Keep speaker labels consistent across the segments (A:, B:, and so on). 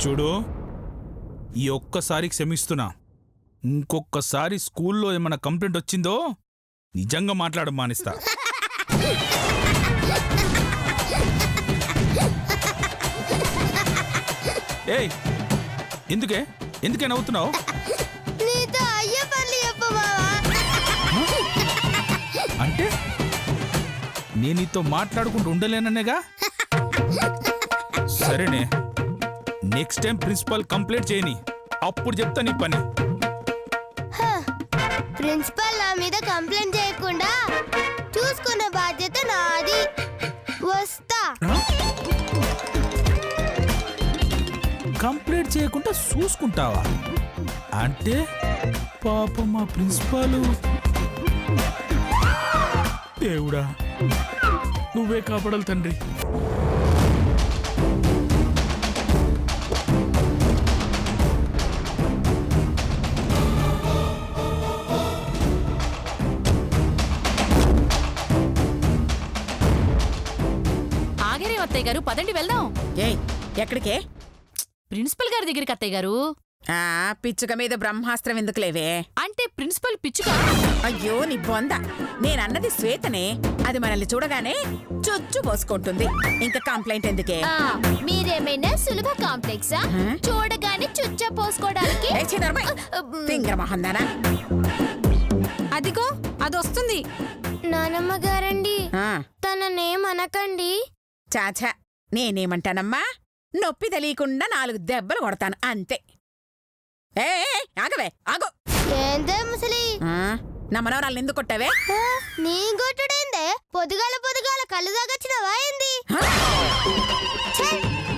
A: చూడు, ఈ ఒక్కసారి క్షమిస్తున్నా. ఇంకొక్కసారి స్కూల్లో ఏమైనా కంప్లైంట్ వచ్చిందో నిజంగా మాట్లాడడం మానేస్తా. ఏయ్, ఎందుకే నవ్వుతున్నావు? అంటే నేను నీతో మాట్లాడుకుంటూ ఉండలేననేగా. సరేనే, నెక్స్ట్ టైం ప్రిన్సిపల్ కంప్లైంట్ చేయని, అప్పుడు చెప్తా నీ పని.
B: ప్రిన్సిపల్ నా మీద కంప్లైంట్ చేయకుండా చూసుకునే బాధ్యత నాది. వస్తా.
A: కంప్లైంట్ చేయకుండా చూసుకుంటావా? అంటే పాపం మా ప్రిన్సిపాలు. దేవుడా, నువ్వే కాపాడాలి తండ్రి.
C: ఆగరే అత్తయ్య గారు, పదండి వెళ్దాం.
D: ఎక్కడికే?
C: ప్రిన్సిపల్ గారి దగ్గరికి అత్తయ్య గారు.
D: పిచ్చుక మీద బ్రహ్మాస్త్రం ఎందుకులేవే?
C: అంటే ప్రిన్సిపల్ పిచ్చుక?
D: అయ్యో నీ బొంద, నేనన్నది శ్వేతనే. అది మనల్ని చూడగానే చొచ్చు పోసుకుంటుంది. ఇంకా కంప్లైంట్ ఎందుకే?
B: మీరేమైనా సులభ కాంప్లెక్సా? చూడగానే చుచ్చ పోసుకోవడానికి.
D: తింగరమహందానా,
C: అదిగో అదొస్తుంది.
B: నానమ్మ గారండి, తననేమనకండి.
D: చాచా, నేనేమంటానమ్మా, నొప్పి తెలియకుండా 4 దెబ్బలు కొడతాను అంతే. ఆగవే, ఆగు.
B: ఏందే ముసలి,
D: నా మనవరాలను ఎందుకు కొట్టావే?
B: నీ కొట్టుడేందే? పొద్దుగాల కళ్ళు దాగొచ్చినవా ఏంది?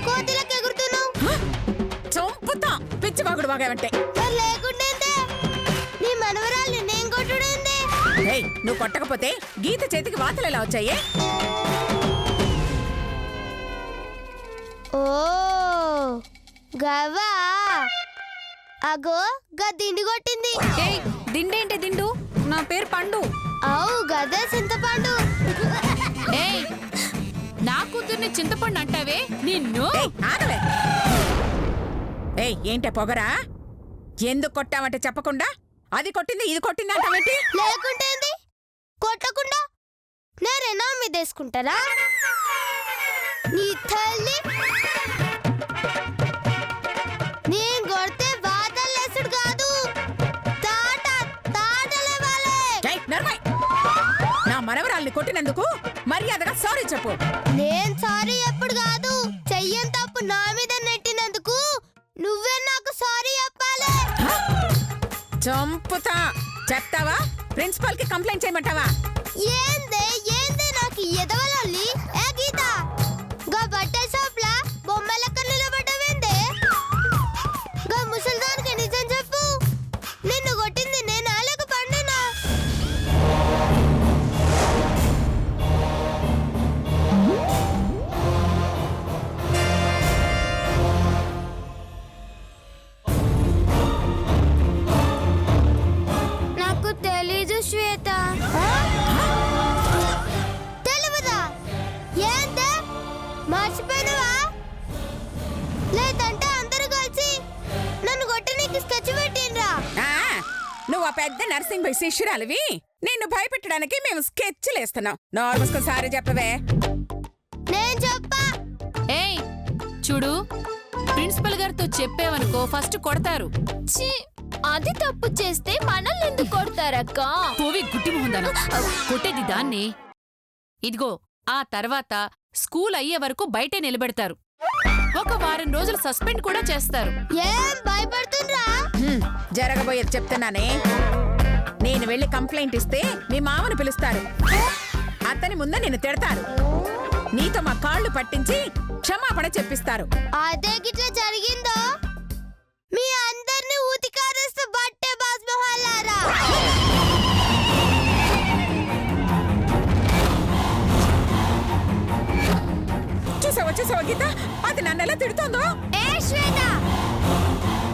B: కోతిలకు ఎగురుతున్నావు.
D: చంపుతా పిచ్చివాగుడు బాగావంటే.
B: లేకుండేందే? నీ మనవరాల్ని నేను కొట్టుడేందే?
D: నువ్వు కొట్టకపోతే గీత చేతికి వాతలు ఎలా వచ్చాయే?
B: ఓ గవా, అగో గా దిండి కొట్టింది.
C: దిండేంటి దిండు? నా పేరు పండు.
B: అవు గదే చింతపండు.
C: నా కూతుర్ని చింతపండు అంటావే నిన్ను?
D: ఏంటే పొగరా? ఎందుకు కొట్టావంటే చెప్పకుండా అది కొట్టింది ఇది కొట్టింది అంటావేంటి?
B: లేకుంటేంది? కొట్టకుండా నేరేనా మీదేసుకుంటారా? నీ తల్లి నేను కొడితే బాధలేసుడు కాదు, తాటలేవాలే.
D: నా మనవరాల్ని కొట్టినందుకు మర్యాదగా సారీ చెప్పు.
B: నేను సారీ ఎప్పుడు కాదు, చెయ్యని తప్పు నా మీద నెట్టినందుకు నువ్వే నాకు సారీ చెప్పాలి.
D: చంపుతా. చెప్తావా? ప్రిన్సిపల్ కి కంప్లైంట్ చేయమంటావా?
B: ఏందే నాకు ఎదవలల్లి. ఏ గీత, గా బట్టల షాప్లా బొమ్మలక్క నిలబడ్డవేందే? గా ముసల్దానికి నిజం చెప్పు, నిన్ను కొట్టింది నేనా లేక పండునా? నాకు తెలీదు శ్వేత. తెలియదా? ఏందే మర్చిపోయినవా? లేదంటే అందరూ కలిసి నన్ను కొట్టి నీకు స్కెచ్ పెట్టిండ్రా?
D: నువ్వు ఆ పెద్ద నర్సింగ్ బై శిష్యురాలివి, నిన్ను భయపెట్టడానికి మేము స్కెచ్లు వేస్తున్నాం. నార్మల్స్ సారీ చెప్పవే.
B: నేను చెప్పా.
C: చూడు, ప్రిన్సిపల్ గారితో చెప్పేవనుకో ఫస్ట్ కొడతారు.
B: అది తప్పు చేస్తే మనల్ని ఎందుకు కొడతారక్క?
C: పోవి గుడ్డి మొహందాను, కొట్టేది దాన్ని. ఇదిగో, ఆ తర్వాత స్కూల్ అయ్యే వరకు బయటే నిలబెడతారు. ఒక వారం రోజులు సస్పెండ్ కూడా చేస్తారు.
B: ఏం భయపడుతుండ్రా?
D: జరగబోయేది చెప్తున్నానే. నేను వెళ్ళి కంప్లైంట్ ఇస్తే మీ మామను పిలుస్తారు. అతని ముందు నిన్ను తిడతారు. నీతో మా కాళ్ళు పట్టించి క్షమాపణ చెప్పిస్తారు.
B: అదే గిట్లా జరిగిందో మీ అందరినీ ఊతికారేస్తూ బట్టే బాస్మహాలారా.
D: చూసావా గీత, అది నన్నెలా తిడుతోందో?
B: ఏ శ్వేత,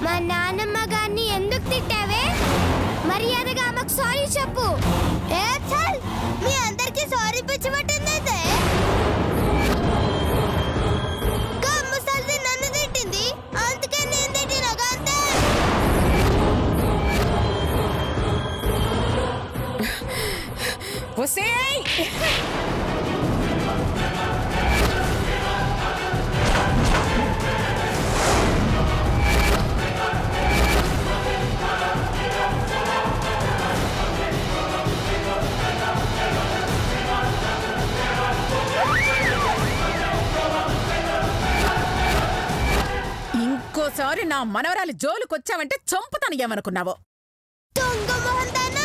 B: మా నాన్నమ్మ గారిని ఎందుకు తిట్టావే? మర్యాదగా ఆమెకు సారీ చెప్పు. ఏ చల్, మీ అందరికి సారీ పిచ్చి పట్టిందైతే. ముసల్ది నన్ను తిట్టింది, అందుకే
D: ఇంకోసారి నా మనవరాలి జోలుకొచ్చావంటే చంపుతాను ఏమనుకున్నావో.
B: దొంగ మొహందానా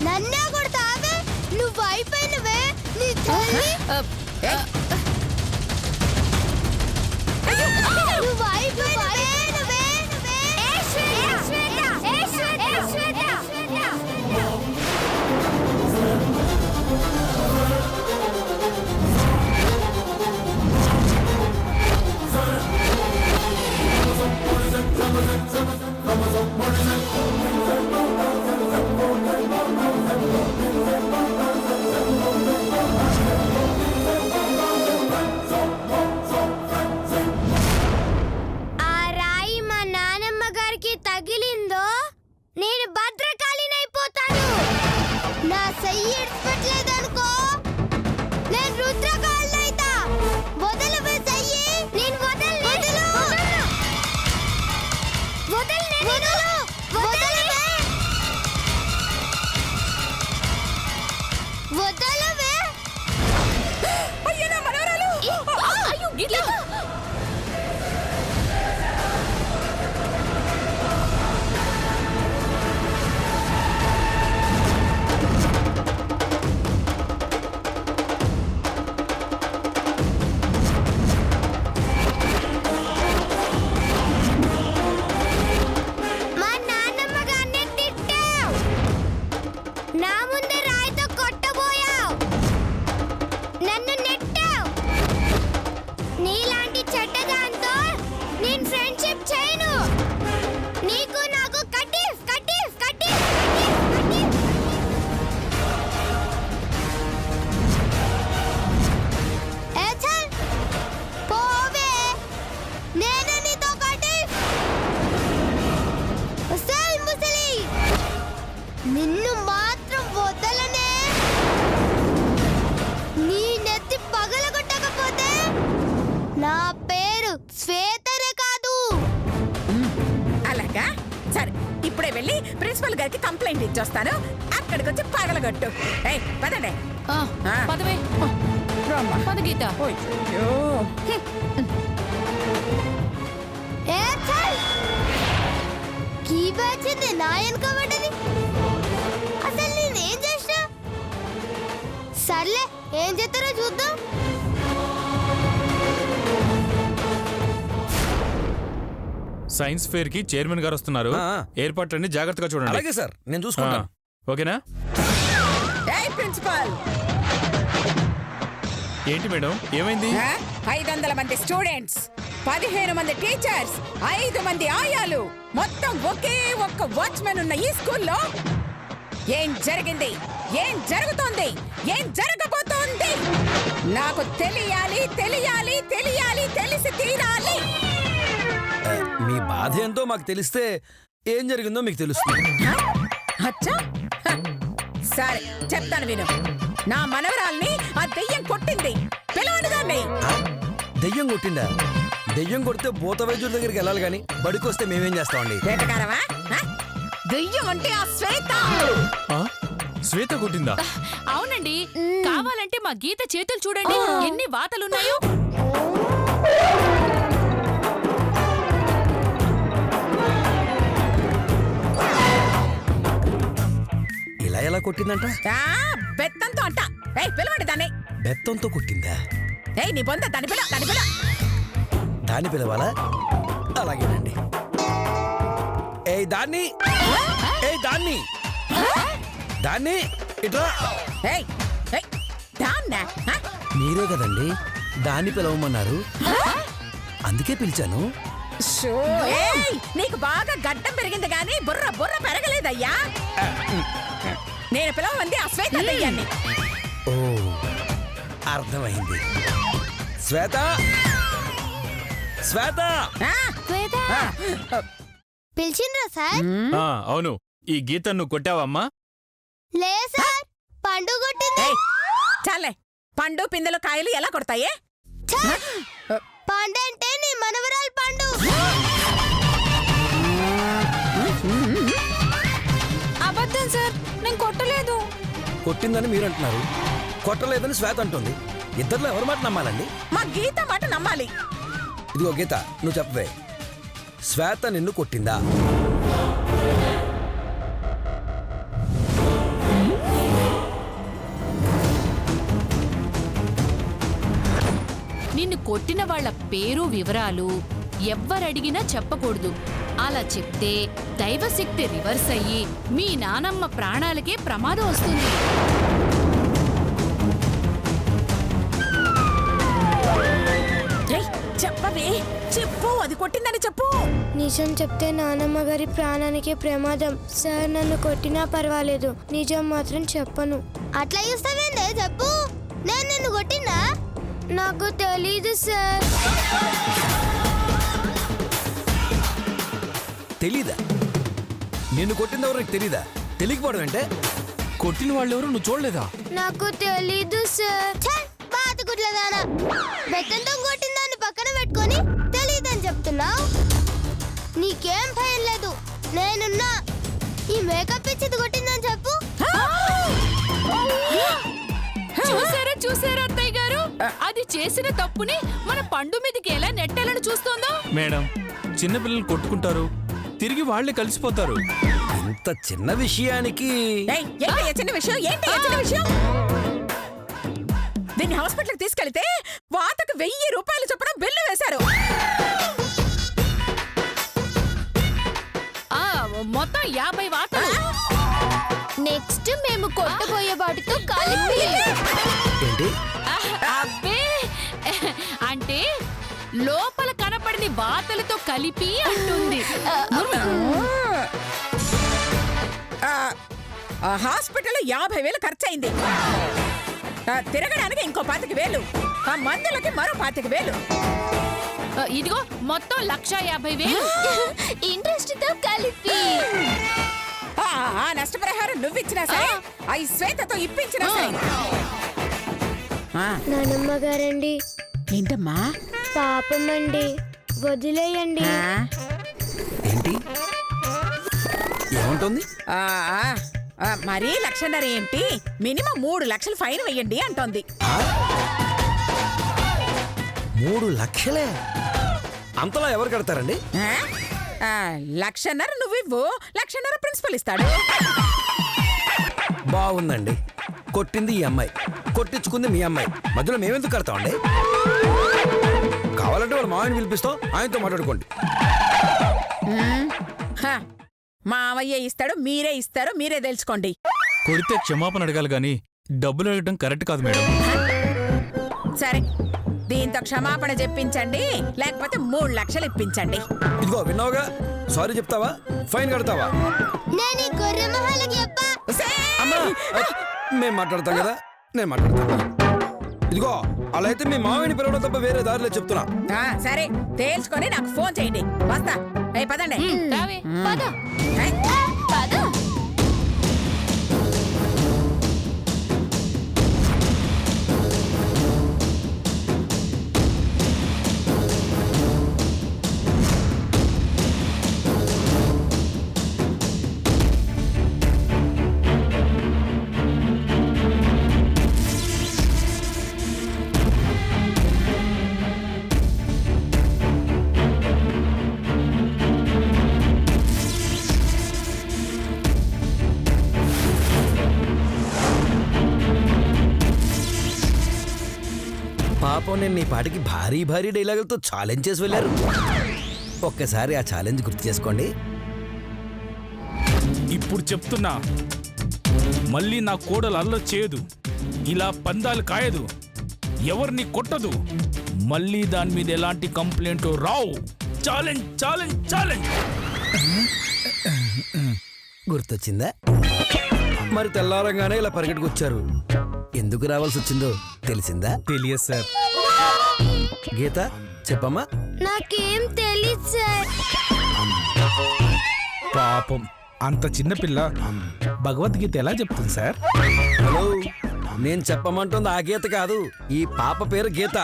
B: నన్నే కొడతావే నువ్వు అయిపోయినవే నీ తల్లి నువ్వు అయిపోయినవే ఏ శ్వేత ఆ రాయి మా నానమ్మ గారికి తగిలిందో నేను భద్రకాళినైపోతాను. నా చెయ్యి ఇడ్చిపెట్టలేదనుకో నేను రుద్రకాళినైతా. వదలవే చెయ్యి నేను వదలలేదు. వదలవే
D: అయ్యో, నా మనవరాలు!
C: అయ్యో గీత
B: మా నాన్నమ్మ గారిని తిట్టావు. నా ముందే రాయితో కొట్టబోయావు. నన్ను నెట్టావు. నీలాంటి చెడ్డదాంతో నేను ఫ్రెండ్షిప్ చేయను. నీకు నాకు కట్టిఫ్ కట్టిఫ్ కట్టిఫ్ కట్టిఫ్. ఏ చల్ పోవే నేను నీతో కట్టిఫ్. అసలు ముసలి నిన్ను మాత్రం వదలనే. నీ నెత్తి పగలగొట్టకపోతే నా పేరు శ్వేతనే కాదు.
D: అలాగా? సరే, ఇప్పుడే వెళ్ళి ప్రిన్సిపల్ గారికి కంప్లైంట్ ఇచ్చొస్తాను. అక్కడికి వచ్చి పగలగొట్టు. ఏయ్, పదండి.
C: ఆ, పదవే
D: రామ్మా.
C: పద గీత.
D: అయ్యో.
B: ఏ చల్ కీ వచ్చింది నా వెనక పడ్డది. అసలు నేనేం చేసినా? సర్లే ఏం చేస్తారో చూద్దాం.
A: సైన్స్ ఫేర్ కి చైర్మన్ గారు వస్తున్నారు. ఏర్పాట్లన్నీ జాగ్రత్తగా చూడండి.
E: అలాగే సార్, నేను చూసుకుంటాను.
A: ఓకేనా?
D: ఏయ్ ప్రిన్సిపల్!
A: ఏంటి మేడం, ఏమైంది?
D: 500 మంది స్టూడెంట్స్, 15 మంది టీచర్స్, 5 మంది ఆయాలు, మొత్తం ఒకే ఒక్క వాచ్మెన్ ఉన్న ఈ స్కూల్లో ఏం జరిగింది, ఏం జరుగుతోంది, ఏం జరగబోతోంది నాకు తెలియాలి, తెలియాలి, తెలియాలి, తెలిసి తీరాలి.
E: మీ బాధ ఏంటో మాకు తెలిస్తే ఏం జరిగిందో మీకు తెలుస్తుంది.
D: అచ్చా, సరే చెప్తాను విను. నా మనవరాల్ని ఆ దెయ్యం కొట్టింది. పిలవండి దాన్ని.
E: దెయ్యం కొట్టిందా? దెయ్యం కొడితే భూత వైద్యుడి దగ్గరికి వెళ్ళాలి కానీ బడికి వస్తే మేమేం చేస్తామండి?
D: వేటకారమా? దెయ్యం అంటే ఆ శ్వేత.
A: శ్వేత కొట్టిందా?
C: అవునండి. కావాలంటే మా గీత చేతులు చూడండి, ఎన్ని వాతలున్నాయో.
E: ఇలా ఎలా కొట్టిందంట?
D: బెత్తంతో అంట. ఏయ్, పిలవండి దాన్ని.
E: బెత్తంతో కొట్టిందా?
D: ఏయ్, నీ బొంద దాని పిల్ల, దాని పిల్ల.
E: దాన్ని పిలవాలా? అలాగేనండి. ఏయ్ దాన్ని, ఏయ్ దాన్ని, దాన్ని ఇట్రా.
D: ఏయ్, ఏయ్, దాన్నా?
E: మీరే కదండి దాన్ని పిలవమన్నారు, అందుకే పిలిచాను.
D: షో, ఏయ్, నీకు బాగా గడ్డం పెరిగింది గానీ బుర్ర బుర్ర పెరగలేదయ్యా. నేను పిలవమంది ఆ శ్వేత దెయ్యాన్ని.
E: ఓ, అర్థమైంది. శ్వేత, శ్వేత.
B: శ్వేత పిలిచిండ్రా సార్?
A: అవును. ఈ గీతను కొట్టావమ్మా?
B: లే సార్, పండు కొట్టింది.
D: ఏయ్, చాలే. పండు పిందెలు కాయలు ఎలా కొడతాయే?
B: పండు అంటే నీ మనవరాలు పండు.
C: అబద్ధం సార్, నేను కొట్టలేదు.
E: కొట్టిందని మీరు అంటున్నారు, కొట్టలేదని శ్వేత అంటుంది. ఇద్దరిలో ఎవరి మాట నమ్మాలండి?
D: మా గీత మాట నమ్మాలి.
E: ఇదిగో గీత, నువ్వు చెప్పవే. శ్వేత నిన్ను కొట్టిందా?
C: నిన్ను కొట్టిన వాళ్ళ పేరు వివరాలు ఎవ్వరడిగినా చెప్పకూడదు. అలా చెప్తే దైవశక్తి రివర్స్ అయ్యి మీ నానమ్మ ప్రాణాలకే ప్రమాదం వస్తుంది.
D: ఏయ్, చెప్పవే, చెప్పు, అది కొట్టిందని చెప్పు.
B: నిజం చెప్తే నానమ్మ గారి ప్రాణానికి ప్రమాదం. సార్ నన్ను కొట్టినా పర్వాలేదు, నిజం మాత్రం చెప్పను. అట్లా చూస్తావేందే, చెప్పు. నేను నిన్ను కొట్టినా? నాకు తెలీదు సార్.
E: తెలీదా? నిన్ను కొట్టిందెవరు నీకు తెలీదా? తెలియకపోవడం అంటే?
A: కొట్టిన వాళ్ళెవరు నువ్వు చూడలేదా?
B: నాకు తెలీదు సార్. పాత గుడ్లదానా, బెత్తంతో కొట్టిందాన్ని పక్కన పెట్టుకొని తెలీదని చెప్తున్నావు. నీకేం భయం లేదు, నేనున్నా. ఈ మేకప్ ఇచ్చింది కొట్టిందని చెప్పు.
C: చూసారా అత్తయ్య గారు, అది చేసిన తప్పుని మన పండు మీదకి ఎలా నెట్టాలని చూస్తోందో.
A: మేడం, చిన్నపిల్లలు కొట్టుకుంటారు, తిరిగి వాళ్లే కలిసిపోతారు.
E: ఇంత చిన్న విషయానికి
D: ఏయ్, ఏంటయ్యా చిన్న విషయం? ఏంటయ్యా చిన్న విషయం? దీన్ని హాస్పిటల్కి తీసుకెళ్తే వాతకు 1000 రూపాయలు చొప్పున బిల్లు వేశారు.
C: మొత్తం 50 వాతలు.
B: నెక్స్ట్ మేము కొట్టబోయే వాటితో కలిపి.
E: ఏంటి?
C: అబ్బే, అంటే లోపల కనపడిన వాతలతో కలిపి అంటుంది.
D: హాస్పిటల్లో 50,000 ఖర్చయింది. తిరగడానికి ఇంకో 25,000, ఆ మందులకి మరో 25,000.
C: ఇదిగో మొత్తం 1,50,000
B: ఇంట్రెస్ట్ తో కలిపి.
D: ఆ నష్టపరిహారం నువ్విచ్చినా సరే, ఆ శ్వేతతో ఇప్పించినా సరే.
B: నానమ్మ గారండి,
D: ఏంటమ్మా?
B: పాపమండి, వదిలేయండి.
E: ఏంటి? ఏమంటుంది?
D: మరీ 1,50,000 ఏంటి, మినిమం 3 లక్షలు ఫైన్ వెయ్యండి అంటోంది.
E: 3 లక్షలే? అంతలా ఎవరు కడతారండి?
D: 1,50,000 నువ్వివ్వు, 1,50,000 ప్రిన్సిపల్ ఇస్తాడు.
E: బాగుందండి. కొట్టింది ఈ అమ్మాయి, కొట్టించుకుంది మీ అమ్మాయి, మధ్యలో మేమెందుకు కడతామండి? కావాలంటే వాళ్ళ మామయ్యని పిలిపిస్తాం, ఆయనతో మాట్లాడుకోండి.
D: మావయ్య ఇస్తాడు, మీరే ఇస్తారు, మీరే తెలుసుకోండి.
A: కొడితే క్షమాపణ అడగాలి గాని డబ్బులు అడగడం కరెక్ట్ కాదు మేడం.
D: సరే, దీంతో క్షమాపణ చెప్పించండి, లేకపోతే 3 లక్షలు ఇప్పించండి.
E: ఇదిగో విన్నావుగా, సారీ చెప్తావా, ఫైన్ కడతావా?
B: నేను ఈ గొర్రె మొహాలకి చెప్పా.
E: అమ్మా, మేము మాట్లాడతాం కదా, నేను మాట్లాడతాను. ఇదిగో, అలా అయితే మీ మామయ్యని పిలవడం తప్ప వేరే దారిలో చెప్తున్నా.
D: సరే, తేల్చుకొని నాకు ఫోన్ చేయండి, వస్తా. పదండి.
C: రావే, పద.
D: ఏయ్.
B: పద.
E: పాపం నేను నీ పాటికి భారీ భారీ డైలాగులతో ఛాలెంజ్ చేసి వెళ్ళారు. ఒక్కసారి ఆ ఛాలెంజ్ గుర్తు చేసుకోండి.
A: ఇప్పుడు చెప్తున్నా, మళ్ళీ నా కోడలు అల్లరి చేయదు, ఇలా పందాలు కాయదు, ఎవరిని కొట్టదు, మళ్ళీ దాని మీద ఎలాంటి కంప్లైంట్ రావు. Challenge challenge challenge.
E: గుర్తొచ్చిందా? మరి తెల్లారంగానే ఇలా పరిగెట్టుకొచ్చారు. ఎందుకు రావాల్సి వచ్చిందో తెలిసిందా?
A: తెలియదు సార్.
E: గీత, చెప్పమ్మా.
B: నాకేం తెలీదు సార్.
A: పాపం, అంత చిన్నపిల్ల భగవద్గీత ఎలా చెప్తుంది సార్?
E: హలో, నేను చెప్పమంటుంది ఆ గీత కాదు, ఈ పాప పేరు గీత.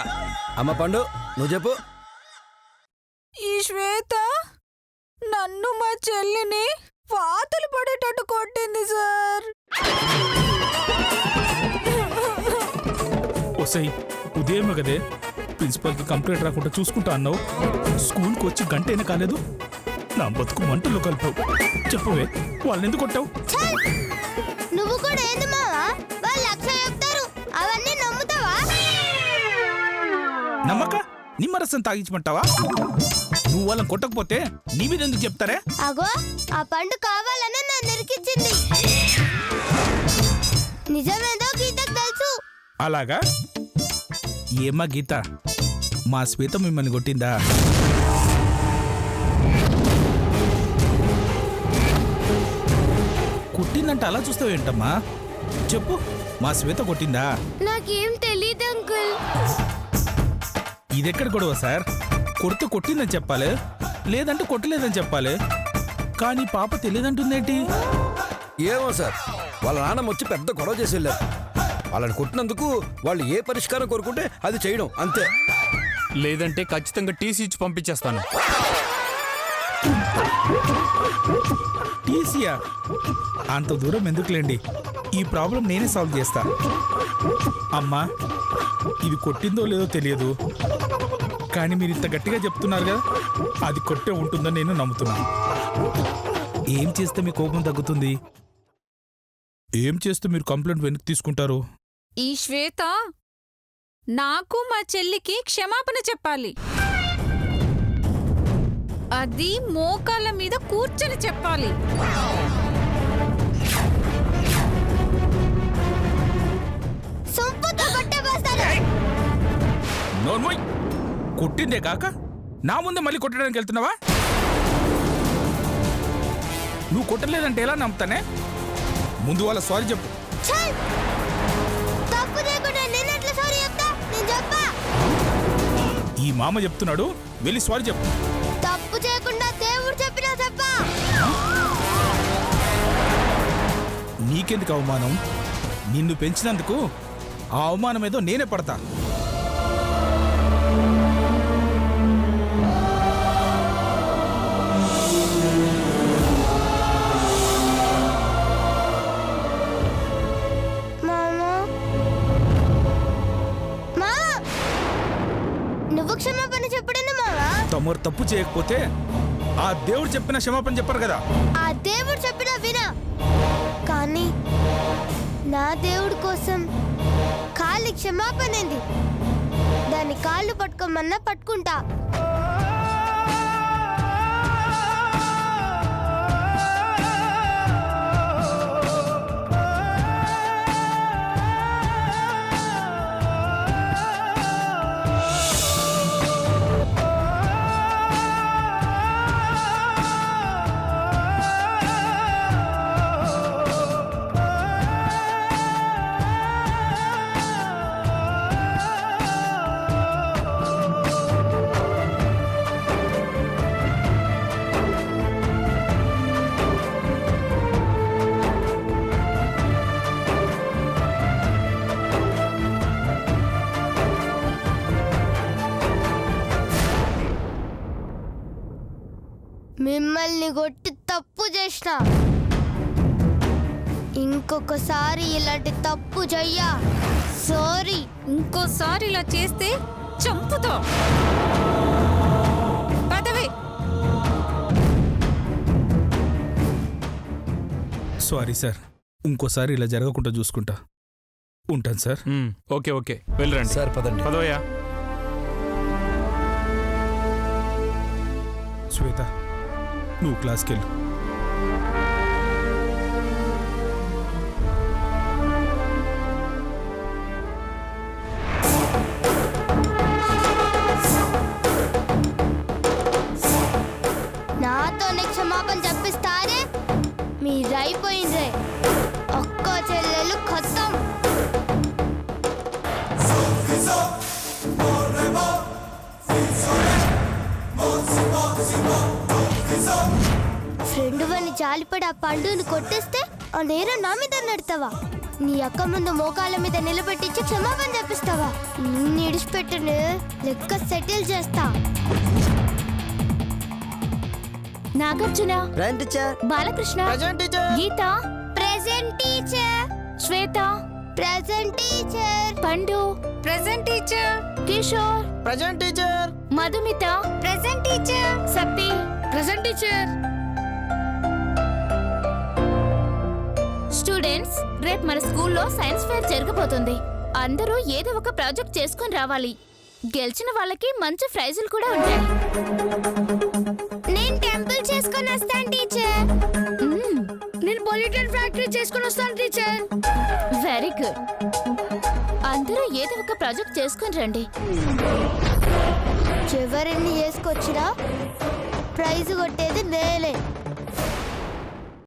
E: అమ్మ పండు, నువ్వు చెప్పు.
F: ఈ శ్వేత నన్ను మా చెల్లిని వాతలు పడేటట్టు కొట్టింది సార్.
A: ఒసై, ఉదయమే కదే ప్రిన్సిపల్కి కంప్లైంట్ రాకుండా చూసుకుంటా అన్నావు. స్కూల్కి వచ్చి గంట అయినా కాలేదు, నా బతుకు మంటలు కలిపావు. చెప్పవే, వాళ్ళని ఎందుకు కొట్టావు?
B: ఛల్! నువ్వు కూడా ఏంది మావా? వాళ్ళు 1,00,000 చెప్తారు, అవన్నీ నమ్ముతావా?
A: నమ్మక నిమ్మరసం తాగించమంటావా? నువ్వు వాళ్ళని కొట్టకపోతే నీ మీద ఎందుకు చెప్తారే?
B: అగో, ఆ పండు కావాలని నన్ను నిరికించింది. నిజమేదో గీతకు తెలుసు.
A: అలాగా? ఏమ్మా గీత, మా శ్వేత మిమ్మల్ని కొట్టిందా? కొట్టిందంటే అలా చూస్తావు ఏంటమ్మా? చెప్పు, మా శ్వేత కొట్టిందా?
B: నాకేం తెలీదు అంకుల్.
A: ఇదెక్కడ గొడవ సార్? కొడితే కొట్టిందని చెప్పాలి, లేదంటే కొట్టలేదని చెప్పాలి. కానీ పాప తెలియదంటుందేంటి?
E: ఏమో సార్, వాళ్ళ నాన్నమ్మ వచ్చి పెద్ద గొడవ చేసి వెళ్ళారు. వాళ్ళని కొట్టినందుకు వాళ్ళు ఏ పరిష్కారం కోరుకుంటే అది చేయడం అంతే.
G: లేదంటే ఖచ్చితంగా టీసీ ఇచ్చి పంపించేస్తాను.
A: టీసీయా? అంత దూరం ఎందుకులేండి, ఈ ప్రాబ్లం నేనే సాల్వ్ చేస్తా. అమ్మా, ఇది కొట్టిందో లేదో తెలియదు, కానీ మీరు ఇంత గట్టిగా చెప్తున్నారు కదా, అది కొట్టే ఉంటుందని నేను నమ్ముతున్నాను. ఏం చేస్తే మీ కోపం తగ్గుతుంది? ఏం చేస్తే మీరు కంప్లైంట్ వెనక్కి తీసుకుంటారు?
F: ఈ శ్వేత నాకు మా చెల్లికి క్షమాపణ చెప్పాలి. అది మోకాళ్ళ మీద కూర్చొని చెప్పాలి.
B: సొంపుతో కొట్టబోస్తాను.
A: నోర్మోయ్, కొట్టిందే కాక నా ముందే మళ్ళీ కొట్టడానికి వెళ్తున్నావా? నువ్వు కొట్టలేదంటే ఎలా నమ్ముతానే? ముందు వాళ్ళ సారీ చెప్పు.
B: ఛల్! తప్పు చేయకుండా నేను ఎట్లా సారీ చెప్తా? నేను చెప్పా.
A: ఈ మామ చెప్తున్నాడు, వెళ్ళి సారీ చెప్పు.
B: తప్పు చేయకుండా దేవుడు చెప్పినా చెప్పా.
A: నీకెందుకు అవమానం? నిన్ను పెంచినందుకు ఆ అవమానం ఏదో నేనే పడతా.
B: నువ్వు క్షమాపణ చెప్పడనే మావా?
A: తమరు తప్పు చేయకపోతే ఆ దేవుడు చెప్పిన క్షమాపణ చెప్పారు కదా.
B: ఆ దేవుడు చెప్పినా వినా, కానీ నా దేవుడి కోసం కాళ్ళు క్షమాపణేంది? దాని కాళ్ళు పట్టుకోమన్నా పట్టుకుంటా. మిమ్మల్ని కొట్టి తప్పు చేసిన, ఇంకొకసారి ఇలాంటి తప్పు చెయ్యా. సారీ.
F: ఇంకోసారి ఇలా చేస్తే చంపుతా. పదవి.
A: సారీ సార్, ఇంకోసారి ఇలా జరగకుండా చూసుకుంటా. ఉంటాను సార్.
G: ఓకే ఓకే, వెళ్ళరండి
E: సార్ పదండి.
G: పదవయ్యా.
A: శ్వేత, నువ్వు క్లాస్కి వెళ్ళు.
B: నాతోనే క్షమాపణ చెప్పిస్తారే, మీరైపోయిందే. ఒక్క చెల్లెలు ఖతం. ఫ్రెండ్ అని జాలిపడి ఆ పండుని కొట్టేస్తే ఆ నేరం నా మీద నడతావా? నీ అక్క ముందు మోకాళ్ళ మీద నిలబెట్టించి క్షమాపణ చెప్పిస్తావా? నిన్ను ఇడిచిపెట్టును, లెక్క సెటిల్ చేస్తా.
C: నాగార్జున, బాలకృష్ణ, గీత,
B: ప్రెజెంట్ టీచర్.
C: శ్వేత,
B: ప్రెజెంట్ టీచర్.
C: పండు,
F: present teacher.
C: Kishore,
H: present teacher.
C: Madhumita,
B: present teacher.
C: Satti,
F: present teacher.
H: Students, రేపు మన స్కూల్లో సైన్స్ ఫేర్ జరగబోతుంది. అందరూ ఏదో ఒక ప్రాజెక్ట్ చేసుకొని రావాలి. గెలిచిన వాళ్ళకి మంచి ప్రైజులు కూడా ఉంటాయి.
B: నేను టెంపుల్ చేసుకొని వస్తాను టీచర్.
F: నేను పొలిటన్ ఫ్యాక్టరీ చేసుకొని వస్తాను టీచర్.
H: Very good. అందరూ ఏదో ఒక ప్రాజెక్ట్ చేసుకొని రండి.
B: ఎవరిని చేసుకొచ్చినా ప్రైజ్ కొట్టేది నేనే.